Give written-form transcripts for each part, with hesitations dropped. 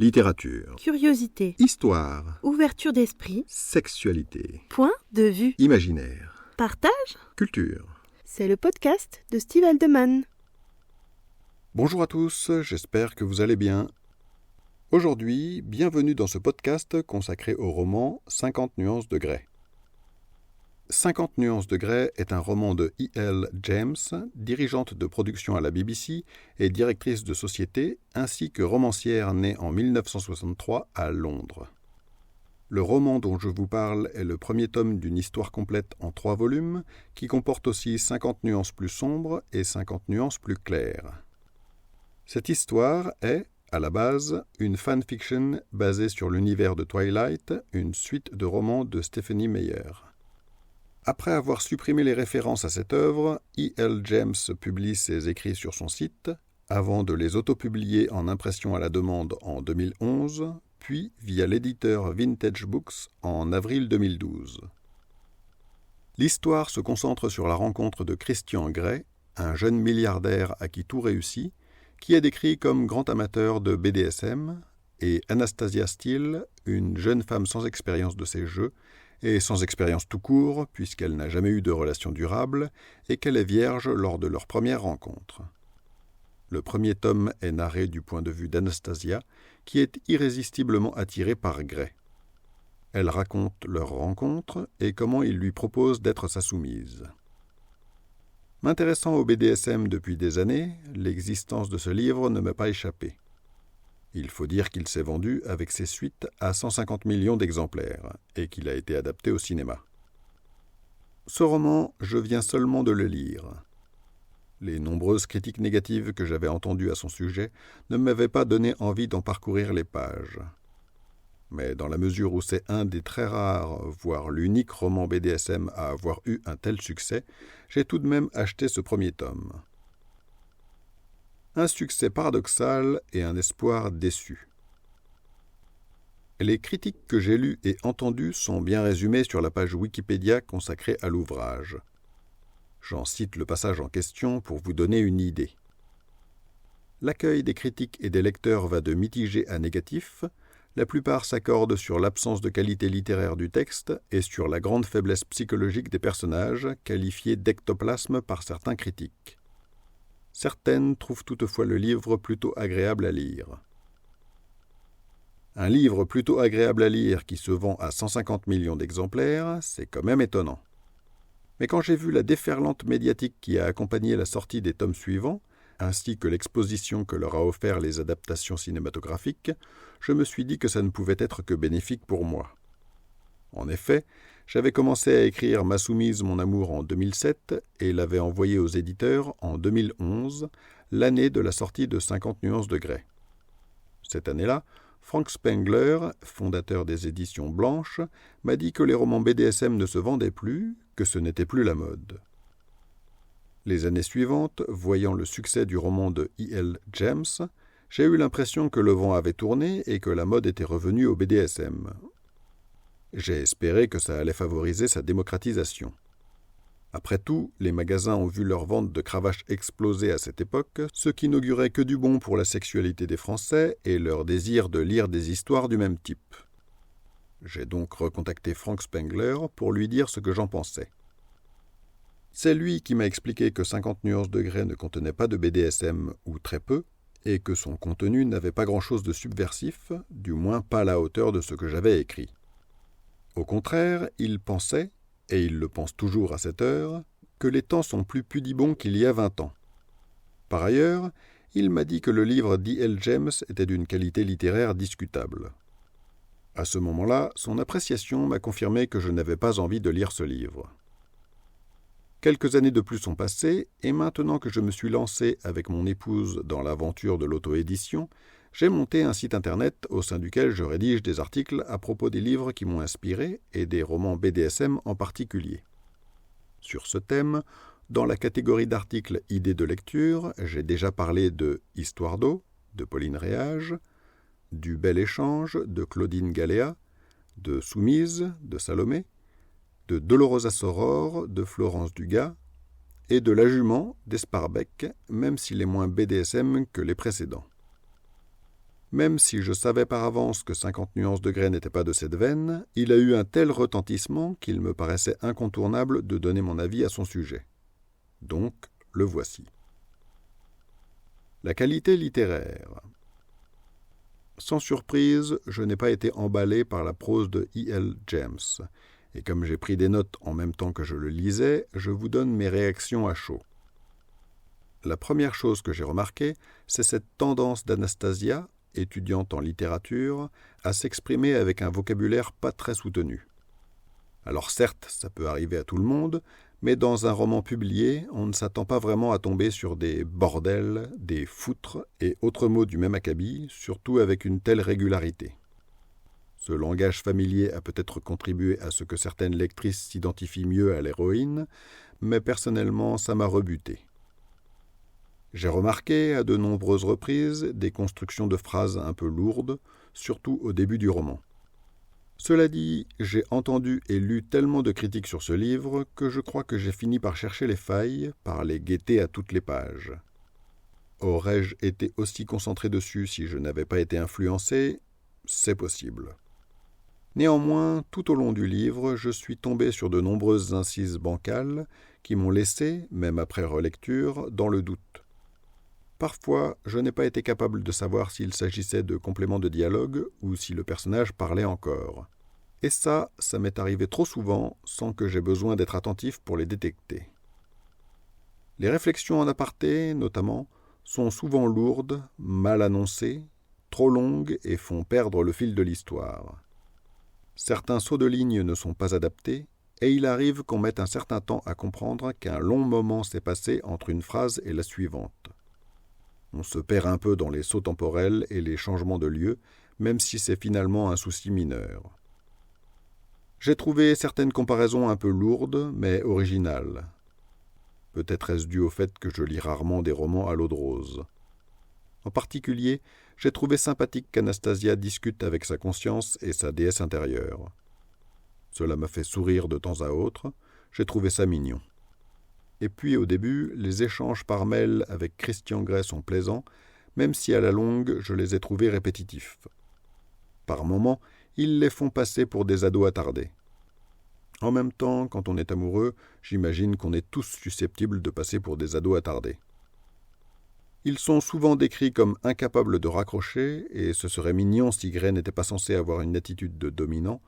Littérature. Curiosité. Histoire. Ouverture d'esprit. Sexualité. Point de vue. Imaginaire. Partage. Culture. C'est le podcast de Steve Aldeman. Bonjour à tous, j'espère que vous allez bien. Aujourd'hui, bienvenue dans ce podcast consacré au roman 50 nuances de Grey. 50 nuances de Grey est un roman de E.L. James, dirigeante de production à la BBC et directrice de société, ainsi que romancière née en 1963 à Londres. Le roman dont je vous parle est le premier tome d'une histoire complète en 3 volumes, qui comporte aussi 50 nuances plus sombres et 50 nuances plus claires. Cette histoire est, à la base, une fanfiction basée sur l'univers de Twilight, une suite de romans de Stephenie Meyer. Après avoir supprimé les références à cette œuvre, E.L. James publie ses écrits sur son site, avant de les autopublier en impression à la demande en 2011, puis via l'éditeur Vintage Books en avril 2012. L'histoire se concentre sur la rencontre de Christian Grey, un jeune milliardaire à qui tout réussit, qui est décrit comme grand amateur de BDSM, et Anastasia Steele, une jeune femme sans expérience de ces jeux, et sans expérience tout court, puisqu'elle n'a jamais eu de relation durable, et qu'elle est vierge lors de leur première rencontre. Le premier tome est narré du point de vue d'Anastasia, qui est irrésistiblement attirée par Grey. Elle raconte leur rencontre et comment il lui propose d'être sa soumise. M'intéressant au BDSM depuis des années, l'existence de ce livre ne m'a pas échappé. Il faut dire qu'il s'est vendu avec ses suites à 150 millions d'exemplaires et qu'il a été adapté au cinéma. Ce roman, je viens seulement de le lire. Les nombreuses critiques négatives que j'avais entendues à son sujet ne m'avaient pas donné envie d'en parcourir les pages. Mais dans la mesure où c'est un des très rares, voire l'unique roman BDSM à avoir eu un tel succès, j'ai tout de même acheté ce premier tome. Un succès paradoxal et un espoir déçu. Les critiques que j'ai lues et entendues sont bien résumées sur la page Wikipédia consacrée à l'ouvrage. J'en cite le passage en question pour vous donner une idée. L'accueil des critiques et des lecteurs va de mitigé à négatif. La plupart s'accordent sur l'absence de qualité littéraire du texte et sur la grande faiblesse psychologique des personnages, qualifiés d'ectoplasme par certains critiques. Certaines trouvent toutefois le livre plutôt agréable à lire. Un livre plutôt agréable à lire qui se vend à 150 millions d'exemplaires, c'est quand même étonnant. Mais quand j'ai vu la déferlante médiatique qui a accompagné la sortie des tomes suivants, ainsi que l'exposition que leur a offert les adaptations cinématographiques, je me suis dit que ça ne pouvait être que bénéfique pour moi. En effet, j'avais commencé à écrire Ma soumise, mon amour en 2007 et l'avais envoyé aux éditeurs en 2011, l'année de la sortie de 50 nuances de Grey. Cette année-là, Frank Spengler, fondateur des éditions Blanches, m'a dit que les romans BDSM ne se vendaient plus, que ce n'était plus la mode. Les années suivantes, voyant le succès du roman de E.L. James, j'ai eu l'impression que le vent avait tourné et que la mode était revenue au BDSM. J'ai espéré que ça allait favoriser sa démocratisation. Après tout, les magasins ont vu leur vente de cravaches exploser à cette époque, ce qui n'augurait que du bon pour la sexualité des Français et leur désir de lire des histoires du même type. J'ai donc recontacté Frank Spengler pour lui dire ce que j'en pensais. C'est lui qui m'a expliqué que 50 nuances de Grey ne contenait pas de BDSM, ou très peu, et que son contenu n'avait pas grand-chose de subversif, du moins pas à la hauteur de ce que j'avais écrit. Au contraire, il pensait, et il le pense toujours à cette heure, que les temps sont plus pudibonds qu'il y a 20 ans. Par ailleurs, il m'a dit que le livre d'E.L. James était d'une qualité littéraire discutable. À ce moment-là, son appréciation m'a confirmé que je n'avais pas envie de lire ce livre. Quelques années de plus sont passées, et maintenant que je me suis lancé avec mon épouse dans l'aventure de l'auto-édition, j'ai monté un site internet au sein duquel je rédige des articles à propos des livres qui m'ont inspiré et des romans BDSM en particulier. Sur ce thème, dans la catégorie d'articles idées de lecture, j'ai déjà parlé de Histoire d'eau, de Pauline Réage, du Bel Échange, de Claudine Galéa, de Soumise, de Salomé, de Dolorosa Soror, de Florence Dugas, et de La Jument, d'Esparbeck, même s'il est moins BDSM que les précédents. Même si je savais par avance que 50 nuances de Grey n'était pas de cette veine, il a eu un tel retentissement qu'il me paraissait incontournable de donner mon avis à son sujet. Donc, le voici. La qualité littéraire. Sans surprise, je n'ai pas été emballé par la prose de E.L. James, et comme j'ai pris des notes en même temps que je le lisais, je vous donne mes réactions à chaud. La première chose que j'ai remarquée, c'est cette tendance d'Anastasia, étudiante en littérature, à s'exprimer avec un vocabulaire pas très soutenu. Alors certes, ça peut arriver à tout le monde, mais dans un roman publié, on ne s'attend pas vraiment à tomber sur des bordels, des foutres et autres mots du même acabit, surtout avec une telle régularité. Ce langage familier a peut-être contribué à ce que certaines lectrices s'identifient mieux à l'héroïne, mais personnellement, ça m'a rebuté. J'ai remarqué à de nombreuses reprises des constructions de phrases un peu lourdes, surtout au début du roman. Cela dit, j'ai entendu et lu tellement de critiques sur ce livre que je crois que j'ai fini par chercher les failles, par les guetter à toutes les pages. Aurais-je été aussi concentré dessus si je n'avais pas été influencé ? C'est possible. Néanmoins, tout au long du livre, je suis tombé sur de nombreuses incises bancales qui m'ont laissé, même après relecture, dans le doute. Parfois, je n'ai pas été capable de savoir s'il s'agissait de compléments de dialogue ou si le personnage parlait encore. Et ça m'est arrivé trop souvent sans que j'aie besoin d'être attentif pour les détecter. Les réflexions en aparté, notamment, sont souvent lourdes, mal annoncées, trop longues et font perdre le fil de l'histoire. Certains sauts de ligne ne sont pas adaptés, et il arrive qu'on mette un certain temps à comprendre qu'un long moment s'est passé entre une phrase et la suivante. On se perd un peu dans les sauts temporels et les changements de lieu, même si c'est finalement un souci mineur. J'ai trouvé certaines comparaisons un peu lourdes, mais originales. Peut-être est-ce dû au fait que je lis rarement des romans à l'eau de rose. En particulier, j'ai trouvé sympathique qu'Anastasia discute avec sa conscience et sa déesse intérieure. Cela m'a fait sourire de temps à autre, j'ai trouvé ça mignon. Et puis au début, les échanges par mail avec Christian Grey sont plaisants, même si à la longue, je les ai trouvés répétitifs. Par moments, ils les font passer pour des ados attardés. En même temps, quand on est amoureux, j'imagine qu'on est tous susceptibles de passer pour des ados attardés. Ils sont souvent décrits comme incapables de raccrocher, et ce serait mignon si Grey n'était pas censé avoir une attitude de dominant,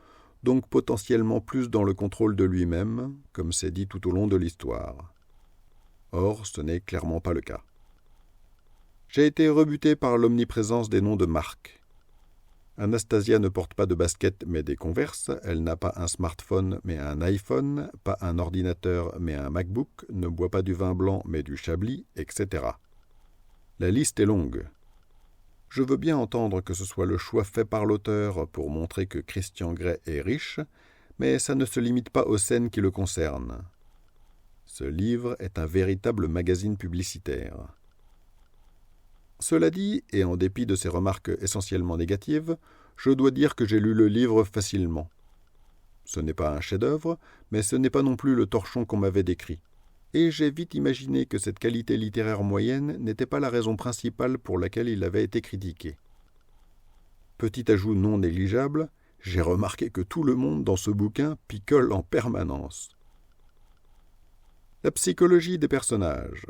donc potentiellement plus dans le contrôle de lui-même, comme c'est dit tout au long de l'histoire. Or, ce n'est clairement pas le cas. J'ai été rebuté par l'omniprésence des noms de marques. Anastasia ne porte pas de basket mais des Converse, elle n'a pas un smartphone mais un iPhone, pas un ordinateur mais un MacBook, ne boit pas du vin blanc mais du Chablis, etc. La liste est longue. Je veux bien entendre que ce soit le choix fait par l'auteur pour montrer que Christian Grey est riche, mais ça ne se limite pas aux scènes qui le concernent. Ce livre est un véritable magazine publicitaire. Cela dit, et en dépit de ces remarques essentiellement négatives, je dois dire que j'ai lu le livre facilement. Ce n'est pas un chef-d'œuvre, mais ce n'est pas non plus le torchon qu'on m'avait décrit. Et j'ai vite imaginé que cette qualité littéraire moyenne n'était pas la raison principale pour laquelle il avait été critiqué. Petit ajout non négligeable, j'ai remarqué que tout le monde dans ce bouquin picole en permanence. La psychologie des personnages.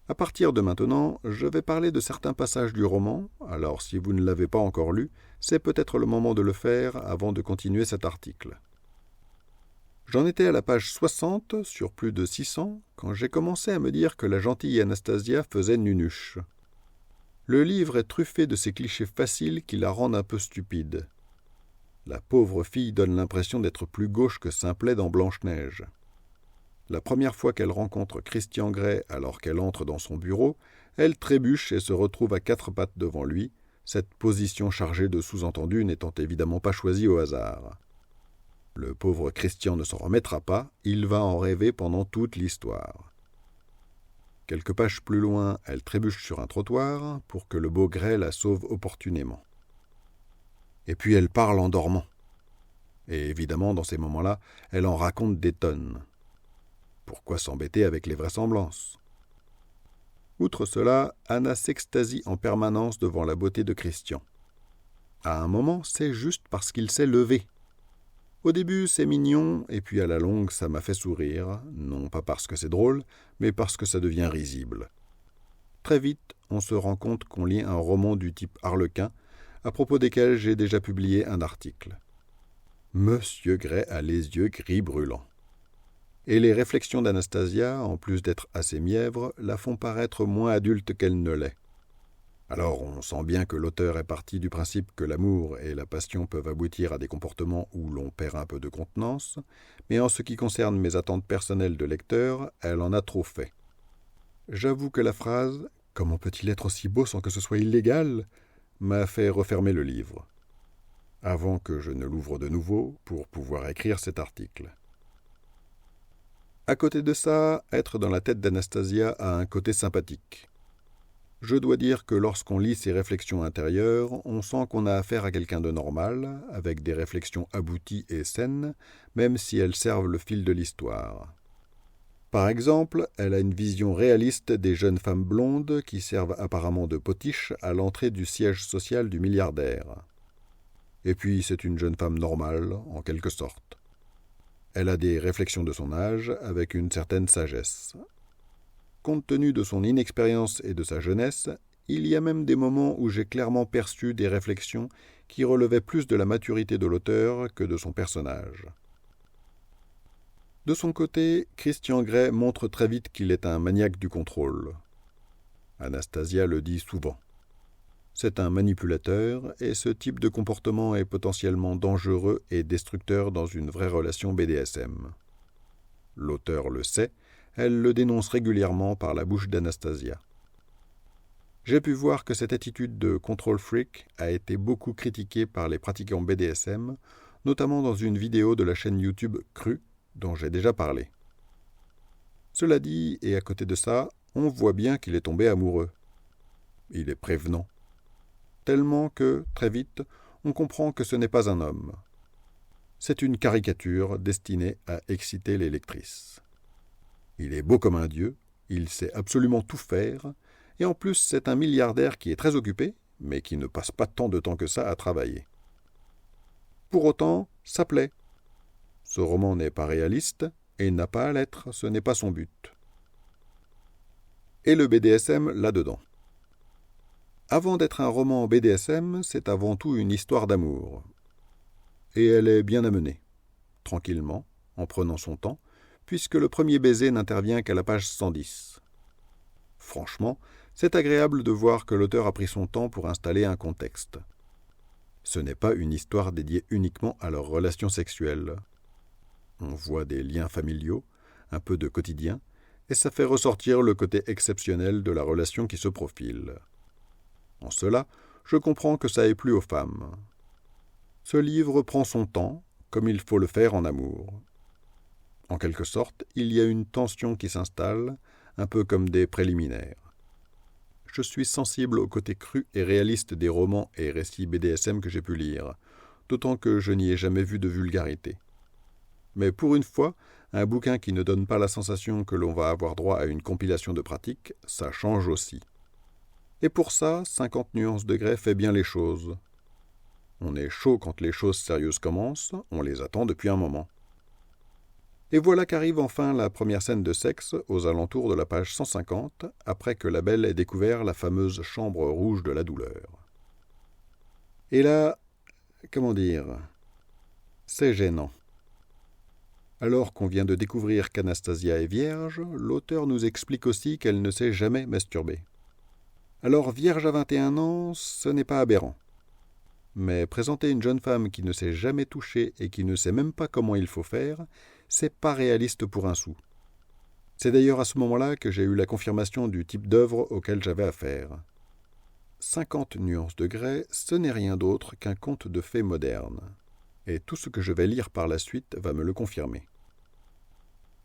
À partir de maintenant, je vais parler de certains passages du roman, alors si vous ne l'avez pas encore lu, c'est peut-être le moment de le faire avant de continuer cet article. J'en étais à la page 60 sur plus de 600 quand j'ai commencé à me dire que la gentille Anastasia faisait nunuche. Le livre est truffé de ces clichés faciles qui la rendent un peu stupide. La pauvre fille donne l'impression d'être plus gauche que Simplet dans Blanche-Neige. La première fois qu'elle rencontre Christian Grey alors qu'elle entre dans son bureau, elle trébuche et se retrouve à quatre pattes devant lui, cette position chargée de sous-entendus n'étant évidemment pas choisie au hasard. Le pauvre Christian ne s'en remettra pas, il va en rêver pendant toute l'histoire. Quelques pages plus loin, elle trébuche sur un trottoir pour que le beau Grey la sauve opportunément. Et puis elle parle en dormant. Et évidemment, dans ces moments-là, elle en raconte des tonnes. Pourquoi s'embêter avec les vraisemblances ? Outre cela, Anna s'extasie en permanence devant la beauté de Christian. À un moment, c'est juste parce qu'il s'est levé. Au début, c'est mignon, et puis à la longue, ça m'a fait sourire, non pas parce que c'est drôle, mais parce que ça devient risible. Très vite, on se rend compte qu'on lit un roman du type Harlequin, à propos desquels j'ai déjà publié un article. Monsieur Gray a les yeux gris brûlants. Et les réflexions d'Anastasia, en plus d'être assez mièvres, la font paraître moins adulte qu'elle ne l'est. Alors on sent bien que l'auteur est parti du principe que l'amour et la passion peuvent aboutir à des comportements où l'on perd un peu de contenance, mais en ce qui concerne mes attentes personnelles de lecteur, elle en a trop fait. J'avoue que la phrase « Comment peut-il être aussi beau sans que ce soit illégal ?» m'a fait refermer le livre, avant que je ne l'ouvre de nouveau pour pouvoir écrire cet article. À côté de ça, être dans la tête d'Anastasia a un côté sympathique. Je dois dire que lorsqu'on lit ses réflexions intérieures, on sent qu'on a affaire à quelqu'un de normal, avec des réflexions abouties et saines, même si elles servent le fil de l'histoire. Par exemple, elle a une vision réaliste des jeunes femmes blondes qui servent apparemment de potiches à l'entrée du siège social du milliardaire. Et puis c'est une jeune femme normale, en quelque sorte. Elle a des réflexions de son âge, avec une certaine sagesse. Compte tenu de son inexpérience et de sa jeunesse, il y a même des moments où j'ai clairement perçu des réflexions qui relevaient plus de la maturité de l'auteur que de son personnage. De son côté, Christian Grey montre très vite qu'il est un maniaque du contrôle. Anastasia le dit souvent. C'est un manipulateur et ce type de comportement est potentiellement dangereux et destructeur dans une vraie relation BDSM. L'auteur le sait, elle le dénonce régulièrement par la bouche d'Anastasia. J'ai pu voir que cette attitude de control freak a été beaucoup critiquée par les pratiquants BDSM, notamment dans une vidéo de la chaîne YouTube Cru, dont j'ai déjà parlé. Cela dit, et à côté de ça, on voit bien qu'il est tombé amoureux. Il est prévenant. Tellement que, très vite, on comprend que ce n'est pas un homme. C'est une caricature destinée à exciter les lectrices. Il est beau comme un dieu, il sait absolument tout faire, et en plus c'est un milliardaire qui est très occupé, mais qui ne passe pas tant de temps que ça à travailler. Pour autant, ça plaît. Ce roman n'est pas réaliste, et n'a pas à l'être, ce n'est pas son but. Et le BDSM là-dedans. Avant d'être un roman BDSM, c'est avant tout une histoire d'amour. Et elle est bien amenée, tranquillement, en prenant son temps, puisque le premier baiser n'intervient qu'à la page 110. Franchement, c'est agréable de voir que l'auteur a pris son temps pour installer un contexte. Ce n'est pas une histoire dédiée uniquement à leurs relations sexuelles. On voit des liens familiaux, un peu de quotidien, et ça fait ressortir le côté exceptionnel de la relation qui se profile. En cela, je comprends que ça ait plu aux femmes. Ce livre prend son temps, comme il faut le faire en amour. En quelque sorte, il y a une tension qui s'installe, un peu comme des préliminaires. Je suis sensible au côté cru et réaliste des romans et récits BDSM que j'ai pu lire, d'autant que je n'y ai jamais vu de vulgarité. Mais pour une fois, un bouquin qui ne donne pas la sensation que l'on va avoir droit à une compilation de pratiques, ça change aussi. Et pour ça, 50 nuances de Grey fait bien les choses. On est chaud quand les choses sérieuses commencent, on les attend depuis un moment. Et voilà qu'arrive enfin la première scène de sexe aux alentours de la page 150, après que la belle ait découvert la fameuse chambre rouge de la douleur. Et là, comment dire, c'est gênant. Alors qu'on vient de découvrir qu'Anastasia est vierge, l'auteur nous explique aussi qu'elle ne s'est jamais masturbée. Alors vierge à 21 ans, ce n'est pas aberrant. Mais présenter une jeune femme qui ne s'est jamais touchée et qui ne sait même pas comment il faut faire, c'est pas réaliste pour un sou. C'est d'ailleurs à ce moment-là que j'ai eu la confirmation du type d'œuvre auquel j'avais affaire. 50 nuances de Grey, ce n'est rien d'autre qu'un conte de fées moderne. Et tout ce que je vais lire par la suite va me le confirmer.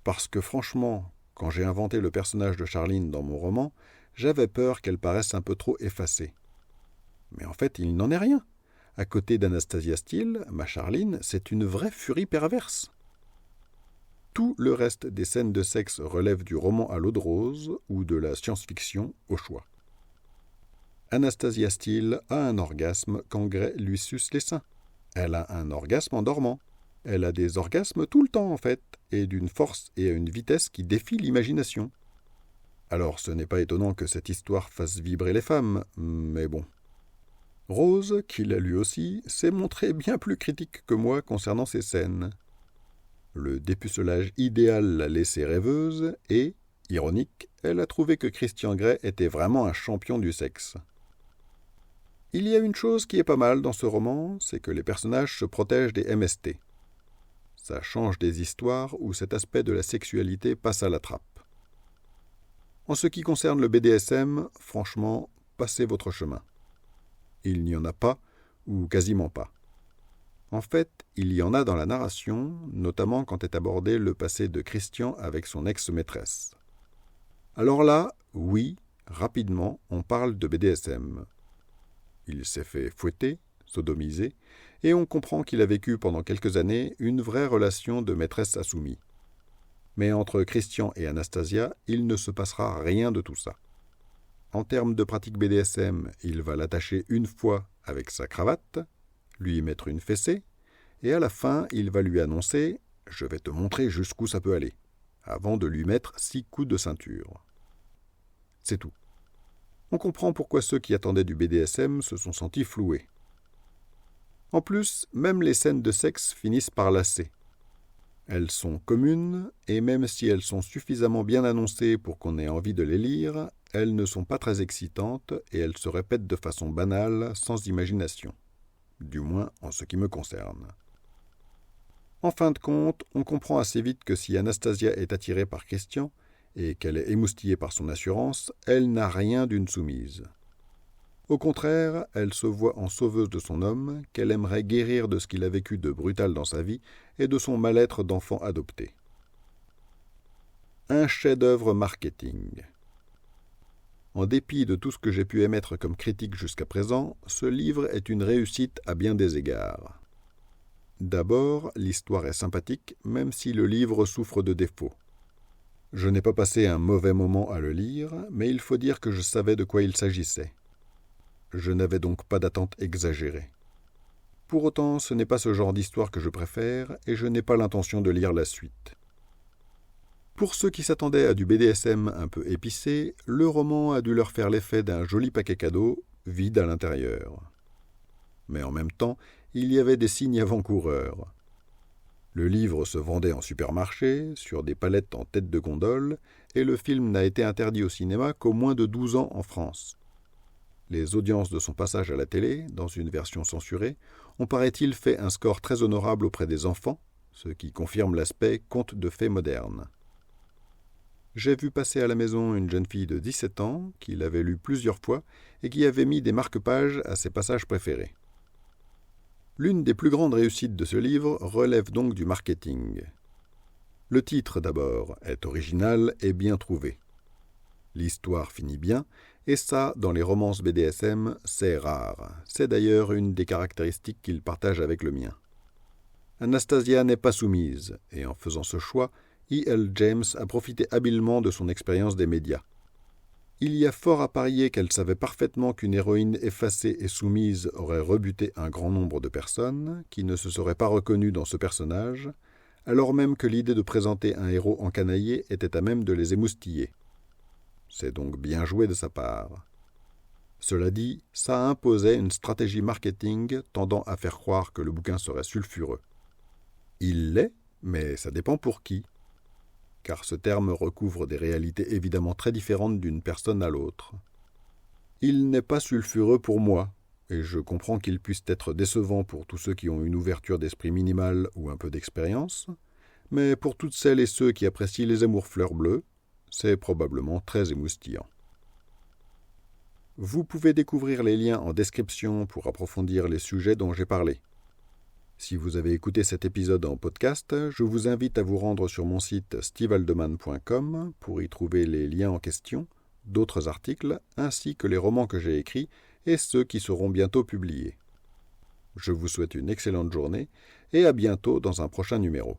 Parce que franchement, quand j'ai inventé le personnage de Charline dans mon roman, j'avais peur qu'elle paraisse un peu trop effacée. Mais en fait, il n'en est rien. À côté d'Anastasia Steele, ma Charline, c'est une vraie furie perverse. Tout le reste des scènes de sexe relève du roman à l'eau de rose ou de la science-fiction au choix. Anastasia Steele a un orgasme quand Gray lui suce les seins. Elle a un orgasme en dormant. Elle a des orgasmes tout le temps en fait, et d'une force et à une vitesse qui défient l'imagination. Alors ce n'est pas étonnant que cette histoire fasse vibrer les femmes, mais bon. Rose, qui l'a lu aussi, s'est montrée bien plus critique que moi concernant ces scènes. Le dépucelage idéal l'a laissée rêveuse et, ironique, elle a trouvé que Christian Grey était vraiment un champion du sexe. Il y a une chose qui est pas mal dans ce roman, c'est que les personnages se protègent des MST. Ça change des histoires où cet aspect de la sexualité passe à la trappe. En ce qui concerne le BDSM, franchement, passez votre chemin. Il n'y en a pas, ou quasiment pas. En fait, il y en a dans la narration, notamment quand est abordé le passé de Christian avec son ex-maîtresse. Alors là, oui, rapidement, on parle de BDSM. Il s'est fait fouetter, sodomiser, et on comprend qu'il a vécu pendant quelques années une vraie relation de maîtresse à soumis. Mais entre Christian et Anastasia, il ne se passera rien de tout ça. En termes de pratique BDSM, il va l'attacher une fois avec sa cravate, lui mettre une fessée, et à la fin, il va lui annoncer « Je vais te montrer jusqu'où ça peut aller », avant de lui mettre 6 coups de ceinture. C'est tout. On comprend pourquoi ceux qui attendaient du BDSM se sont sentis floués. En plus, même les scènes de sexe finissent par lasser. Elles sont communes, et même si elles sont suffisamment bien annoncées pour qu'on ait envie de les lire, elles ne sont pas très excitantes et elles se répètent de façon banale, sans imagination. Du moins en ce qui me concerne. En fin de compte, on comprend assez vite que si Anastasia est attirée par Christian, et qu'elle est émoustillée par son assurance, elle n'a rien d'une soumise. Au contraire, elle se voit en sauveuse de son homme, qu'elle aimerait guérir de ce qu'il a vécu de brutal dans sa vie et de son mal-être d'enfant adopté. Un chef-d'œuvre marketing. En dépit de tout ce que j'ai pu émettre comme critique jusqu'à présent, ce livre est une réussite à bien des égards. D'abord, l'histoire est sympathique, même si le livre souffre de défauts. Je n'ai pas passé un mauvais moment à le lire, mais il faut dire que je savais de quoi il s'agissait. Je n'avais donc pas d'attente exagérée. Pour autant, ce n'est pas ce genre d'histoire que je préfère, et je n'ai pas l'intention de lire la suite. Pour ceux qui s'attendaient à du BDSM un peu épicé, le roman a dû leur faire l'effet d'un joli paquet cadeau, vide à l'intérieur. Mais en même temps, il y avait des signes avant-coureurs. Le livre se vendait en supermarché, sur des palettes en tête de gondole, et le film n'a été interdit au cinéma qu'au moins de 12 ans en France. Les audiences de son passage à la télé, dans une version censurée, ont paraît-il fait un score très honorable auprès des enfants, ce qui confirme l'aspect conte de fées moderne. J'ai vu passer à la maison une jeune fille de 17 ans, qui l'avait lu plusieurs fois et qui avait mis des marque-pages à ses passages préférés. L'une des plus grandes réussites de ce livre relève donc du marketing. Le titre, d'abord, est original et bien trouvé. L'histoire finit bien, et ça, dans les romances BDSM, c'est rare. C'est d'ailleurs une des caractéristiques qu'il partage avec le mien. Anastasia n'est pas soumise, et en faisant ce choix, E.L. James a profité habilement de son expérience des médias. Il y a fort à parier qu'elle savait parfaitement qu'une héroïne effacée et soumise aurait rebuté un grand nombre de personnes qui ne se seraient pas reconnues dans ce personnage, alors même que l'idée de présenter un héros encanaillé était à même de les émoustiller. C'est donc bien joué de sa part. Cela dit, ça imposait une stratégie marketing tendant à faire croire que le bouquin serait sulfureux. Il l'est, mais ça dépend pour qui. Car ce terme recouvre des réalités évidemment très différentes d'une personne à l'autre. Il n'est pas sulfureux pour moi, et je comprends qu'il puisse être décevant pour tous ceux qui ont une ouverture d'esprit minimale ou un peu d'expérience, mais pour toutes celles et ceux qui apprécient les amours fleurs bleues, c'est probablement très émoustillant. Vous pouvez découvrir les liens en description pour approfondir les sujets dont j'ai parlé. Si vous avez écouté cet épisode en podcast, je vous invite à vous rendre sur mon site stevealdeman.com pour y trouver les liens en question, d'autres articles, ainsi que les romans que j'ai écrits et ceux qui seront bientôt publiés. Je vous souhaite une excellente journée et à bientôt dans un prochain numéro.